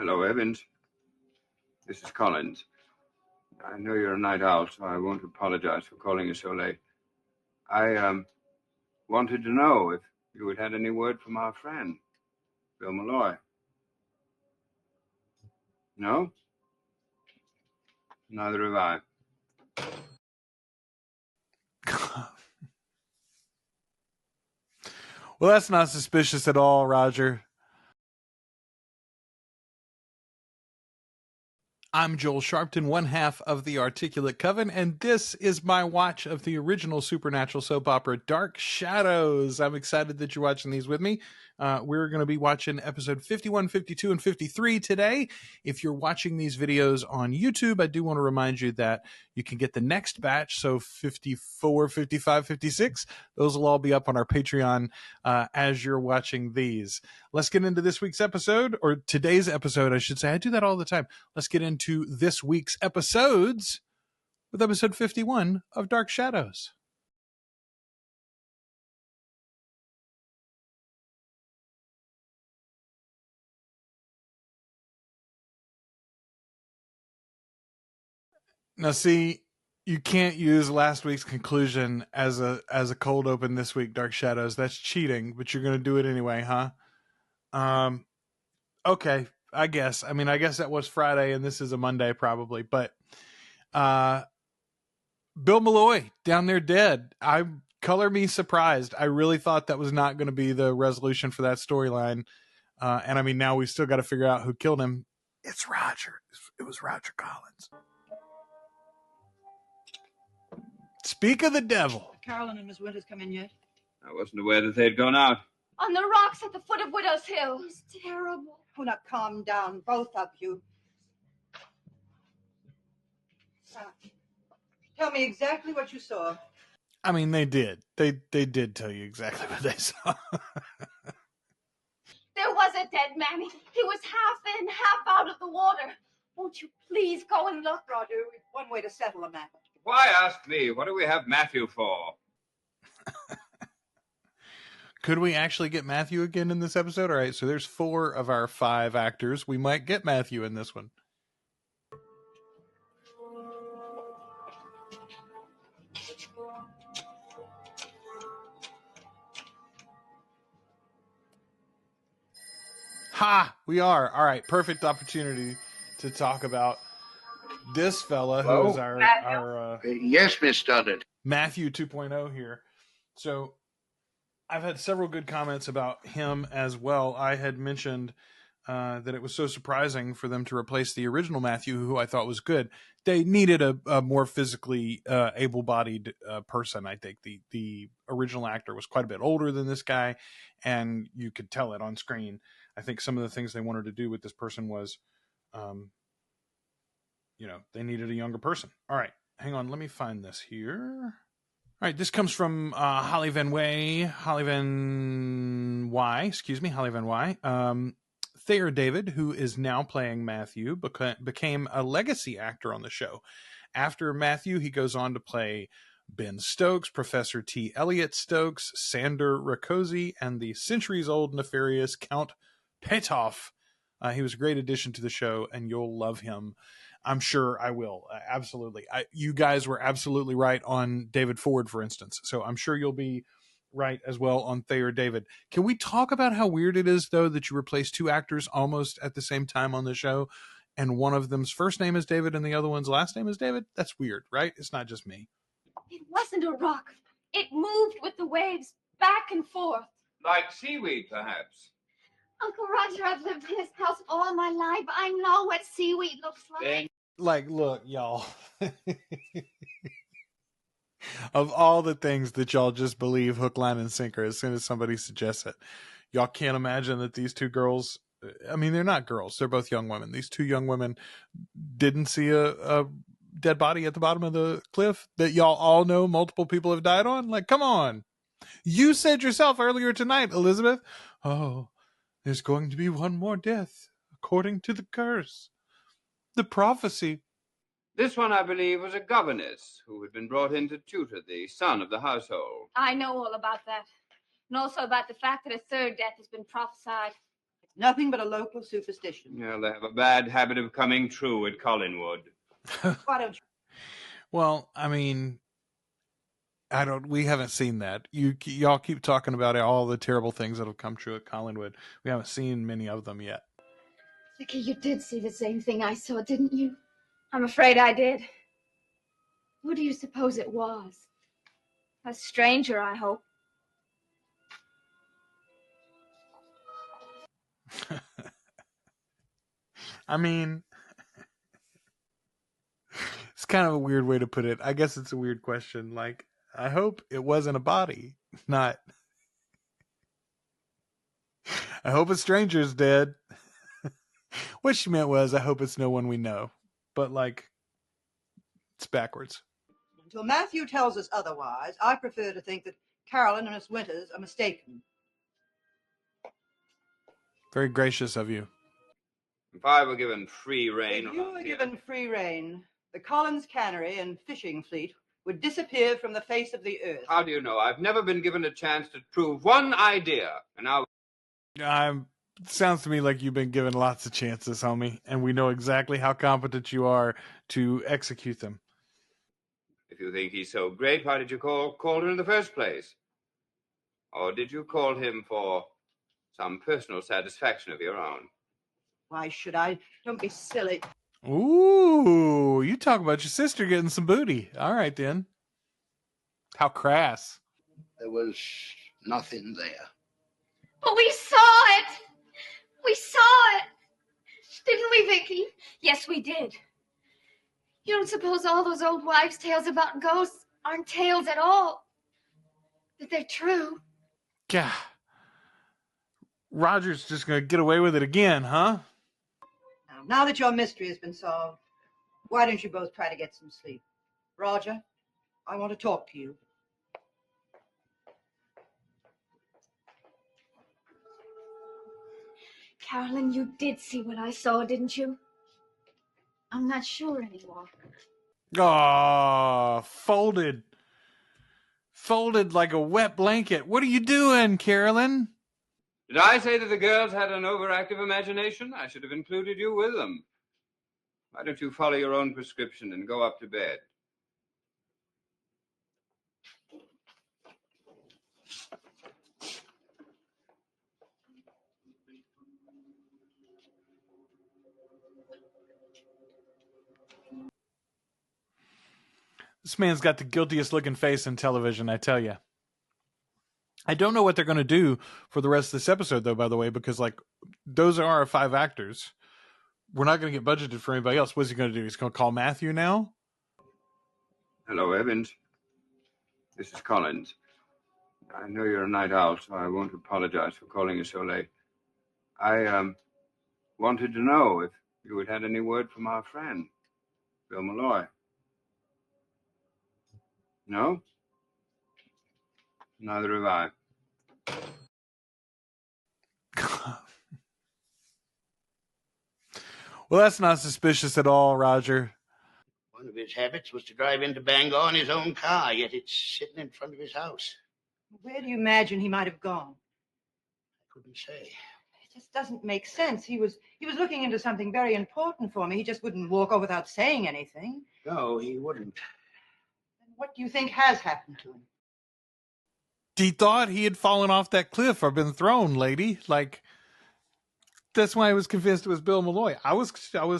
Hello, Evans. This is Collins. I know you're a night owl, so I won't apologize for calling you so late. I wanted to know if you had had any word from our friend, Bill Malloy. No? Neither have I. Well, that's not suspicious at all, Roger. I'm Joel Sharpton, one half of the Articulate Coven, and this is my watch of the original supernatural soap opera, Dark Shadows. I'm excited that you're watching these with me. We're going to be watching episode 51, 52, and 53 today. If you're watching these videos on YouTube, I do want to remind you that you can get the next batch, so 54, 55, 56. Those will all be up on our Patreon as you're watching these. Let's get into this week's episode, or today's episode, I should say. I do that all the time. Let's get into this week's episodes with episode 51 of Dark Shadows. Now, see, you can't use last week's conclusion as a cold open this week, Dark Shadows. That's cheating, but you're going to do it anyway, huh? Okay, I guess. I mean, I guess that was Friday, and this is a Monday probably. But Bill Malloy down there dead. Color me surprised. I really thought that was not going to be the resolution for that storyline. And I mean, now we've still got to figure out who killed him. It's Roger. It was Roger Collins. Speak of the devil. Carolyn and Miss Winters come in yet? I wasn't aware that they'd gone out. On the rocks at the foot of Widow's Hill. It's terrible. Oh, now calm down, both of you. Tell me exactly what you saw. I mean, they did. They did tell you exactly what they saw. There was a dead man. He was half in, half out of the water. Won't you please go and look? Roger, one way to settle a matter. Why ask me? What do we have Matthew for? Could we actually get Matthew again in this episode? All right, so there's 4 of our 5 actors. We might get Matthew in this one. Ha! We are. All right, perfect opportunity to talk about this fella who is our yes, Miss Studdard. Matthew 2.0 here. So I've had several good comments about him as well. I had mentioned that it was so surprising for them to replace the original Matthew, who I thought was good. They needed a more physically able-bodied person, I think. The original actor was quite a bit older than this guy, and you could tell it on screen. I think some of the things they wanted to do with this person was, they needed a younger person. All right, hang on. Let me find this here. All right, this comes from Holly Van Y. Thayer David, who is now playing Matthew, became a legacy actor on the show. After Matthew, he goes on to play Ben Stokes, Professor T. Elliot Stokes, Sander Rakosi, and the centuries-old nefarious Count Petoff. He was a great addition to the show, and you'll love him. I'm sure I will. Absolutely. You guys were absolutely right on David Ford, for instance. So I'm sure you'll be right as well on Thayer David. Can we talk about how weird it is, though, that you replace 2 actors almost at the same time on the show, and one of them's first name is David and the other one's last name is David? That's weird, right? It's not just me. It wasn't a rock. It moved with the waves back and forth. Like seaweed, perhaps. Uncle Roger, I've lived in this house all my life. I know what seaweed looks like. Look, y'all. Of all the things that y'all just believe hook, line, and sinker as soon as somebody suggests it, y'all can't imagine that these 2 girls, I mean, they're not girls. They're both young women. These 2 young women didn't see a dead body at the bottom of the cliff that y'all all know multiple people have died on. Like, come on. You said yourself earlier tonight, Elizabeth, oh, there's going to be one more death, according to the curse. The prophecy. This one, I believe, was a governess who had been brought in to tutor the son of the household. I know all about that. And also about the fact that a 3rd death has been prophesied. Nothing but a local superstition. Yeah, they have a bad habit of coming true at Collinwood. Why don't you? Well, I mean, we haven't seen that. Y'all keep talking about all the terrible things that have come true at Collinwood. We haven't seen many of them yet. Vicky, you did see the same thing I saw, didn't you? I'm afraid I did. Who do you suppose it was? A stranger, I hope. I mean, it's kind of a weird way to put it. I guess it's a weird question. Like, I hope it wasn't a body, not. I hope a stranger's dead. What she meant was, I hope it's no one we know. But, like, it's backwards. Until Matthew tells us otherwise, I prefer to think that Carolyn and Miss Winters are mistaken. Very gracious of you. If I were given free rein... If you were given free rein, the Collins Cannery and fishing fleet would disappear from the face of the earth. How do you know? I've never been given a chance to prove one idea, and now... Sounds to me like you've been given lots of chances, homie, and we know exactly how competent you are to execute them. If you think he's so great, why did you call Calder in the first place? Or did you call him for some personal satisfaction of your own? Why should I? Don't be silly. Ooh, you talk about your sister getting some booty. All right, then. How crass. There was nothing there. But we saw it! We saw it! Didn't we, Vicky? Yes, we did. You don't suppose all those old wives' tales about ghosts aren't tales at all? That they're true? God. Roger's just going to get away with it again, huh? Now that your mystery has been solved, why don't you both try to get some sleep? Roger, I want to talk to you. Carolyn, you did see what I saw, didn't you? I'm not sure anymore. Aw, folded. Folded like a wet blanket. What are you doing, Carolyn? Did I say that the girls had an overactive imagination? I should have included you with them. Why don't you follow your own prescription and go up to bed? This man's got the guiltiest looking face in television, I tell you. I don't know what they're going to do for the rest of this episode, though, by the way, because, like, those are our 5 actors. We're not going to get budgeted for anybody else. What's he going to do? He's going to call Matthew now? Hello, Evans. This is Collins. I know you're a night owl, so I won't apologize for calling you so late. I wanted to know if you had had any word from our friend, Bill Malloy. No? Neither have I. Well, that's not suspicious at all, Roger. One of his habits was to drive into Bangor in his own car, yet it's sitting in front of his house. Where do you imagine he might have gone? I couldn't say. It just doesn't make sense. He was looking into something very important for me. He just wouldn't walk off without saying anything. No, he wouldn't. Then what do you think has happened to him? He thought he had fallen off that cliff or been thrown, lady. Like, that's why I was convinced it was Bill Malloy. I was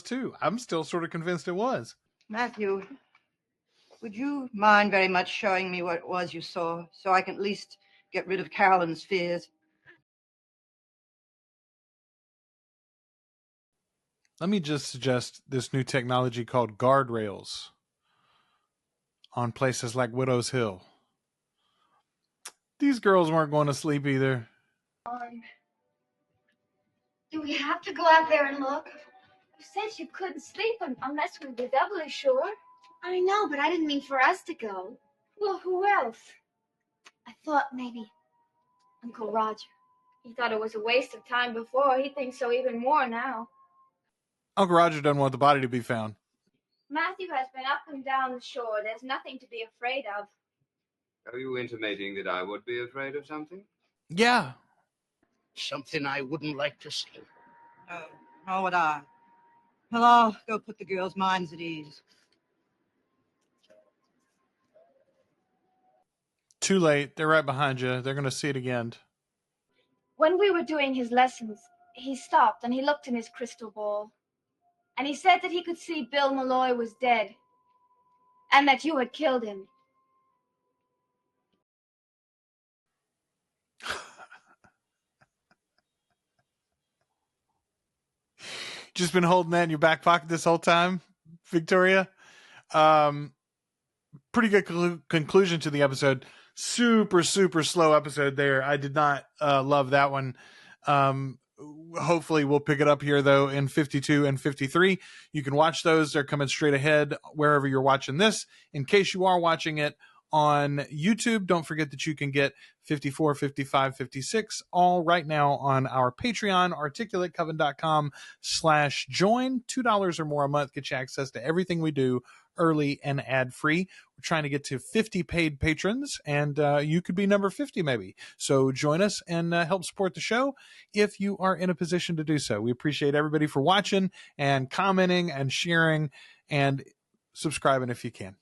too. I'm still sort of convinced it was. Matthew, would you mind very much showing me what it was you saw, so I can at least get rid of Carolyn's fears? Let me just suggest this new technology called guardrails on places like Widow's Hill. These girls weren't going to sleep either. Do we have to go out there and look? You said you couldn't sleep unless we were doubly sure. I know, but I didn't mean for us to go. Well, who else? I thought maybe Uncle Roger. He thought it was a waste of time before. He thinks so even more now. Uncle Roger doesn't want the body to be found. Matthew has been up and down the shore. There's nothing to be afraid of. Are you intimating that I would be afraid of something? Yeah. something I wouldn't like to see. No, nor would I. Well, I'll go put the girls' minds at ease. Too late. They're right behind you. They're going to see it again. When we were doing his lessons, he stopped and he looked in his crystal ball. And he said that he could see Bill Malloy was dead. And that you had killed him. Just been holding that in your back pocket this whole time, Victoria. Pretty good conclusion to the episode. Super slow episode there. I did not love that one. Hopefully we'll pick it up here though in 52 and 53. You can watch those. They're coming straight ahead wherever you're watching this. In case you are watching it on YouTube, don't forget that you can get 54, 55, 56 all right now on our Patreon, articulatecoven.com/join. $2 or more a month gets you access to everything we do early and ad-free. We're trying to get to 50 paid patrons, and you could be number 50 maybe. So join us and help support the show if you are in a position to do so. We appreciate everybody for watching and commenting and sharing and subscribing if you can.